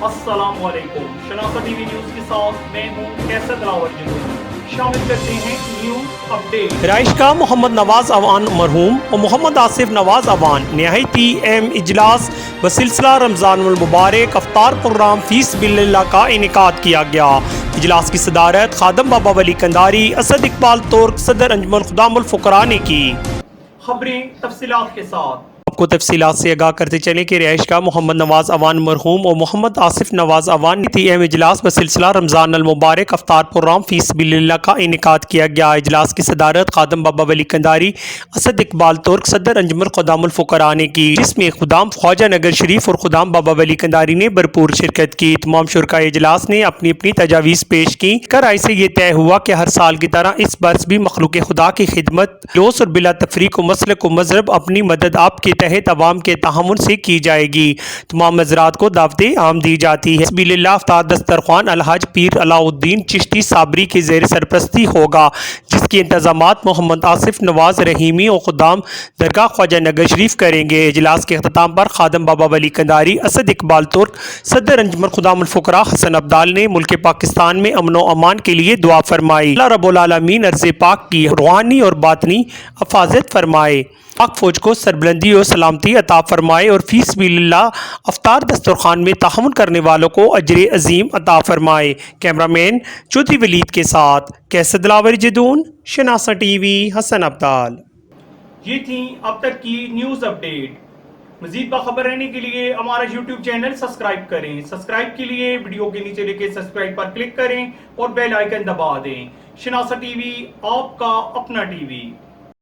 अस्सलामुअलैकुम। शनाख्ता TV news के साथ मैं हूं कैसर दिलावर जुनून। शामिल करते हैं न्यूज अपडेट। राइशका मोहम्मद नवाज अवान मरहूम और मोहम्मद आसिफ नवाज अवान निहायती अहम इजलास बसिलसिला रमज़ानुल मुबारक अफ्तार प्रोग्राम फीस बिल्लाह का इनेकाद किया गया। इजलास की सदारत खादम बाबा वली कंधारी, असद इकबाल तुर्क, सदर अंजुमन खुदामुल फुकरा ने की। खबरें तफसीलात के साथ आपको तफसीलात से आगाह करते चलें कि रिहाइशगाह मोहम्मद नवाज अवान मरहूम और मोहम्मद आसिफ नवाज अवान ने अहम इजलास बसिलसिला रमज़ान मुबारक अफ्तार प्रोग्राम फीस बिल्लाह का इनेकाद किया गया। इजलास की सदारत खादम बाबा वली कंधारी, असद इकबाल तुर्क, सदर अंजुमन खुदामुल फुकरा ने की, जिसमें खुदाम ख्वाजा नगर शरीफ और खुदाम बाबा वली कंधारी ने भरपूर शिरकत की। तमाम शुरका इजलास ने अपनी अपनी तजावीज़ पेश की। राय से यह तय हुआ कि हर साल की तरह इस बरस भी मखलूक खुदा की खिदमत लोस और बिला तफरीक मसलक व मजहब अपनी मदद आपके तहत अवाम के तहमुन से की जाएगी। तमाम मज़रात को दावतें आम दी जाती है। बिल्लाह अफ्तार दस्तरखान अलहाज पीर अलाउद्दीन चिश्ती साबरी के ज़ेर सरपरस्ती होगा, जिसके इंतजामात मोहम्मद आसिफ नवाज रहीमी और खुदाम दरगाह ख्वाजा नगर शरीफ करेंगे। इजलास के अख्ताम पर खादम बाबा वली कंधारी, असद इकबाल तुर्क, सदर अंजुमन खुदामुल फुकरा हसन अब्दाल ने मुल्क पाकिस्तान में अमन व अमान के लिए दुआ फरमाई। अल्लाह रब्बुल आलमीन अर्ज़ पाक की रूहानी और बातनी हिफाजत फरमाए, पाक फौज को सरबुलंदी और सलामती अता फरमाए और फीस बिल्लाह अफ्तार दस्तरखान में ताहमुन करने वालों को अजर अजीम अता फरमाए। कैमरामैन चौधरी वलीद के साथ कैसर दिलावर जुनून, शनाख्ता टीवी, हसन अब्दाल। ये थी अब तक की न्यूज अपडेट। मजीद बाखबर रहने के लिए हमारा यूट्यूब चैनल सब्सक्राइब करें। सब्सक्राइब के लिए वीडियो के नीचे लिखे सब्सक्राइब पर क्लिक करें और बेल आइकन दबा दें। शनाख्ता टीवी, आपका अपना टीवी।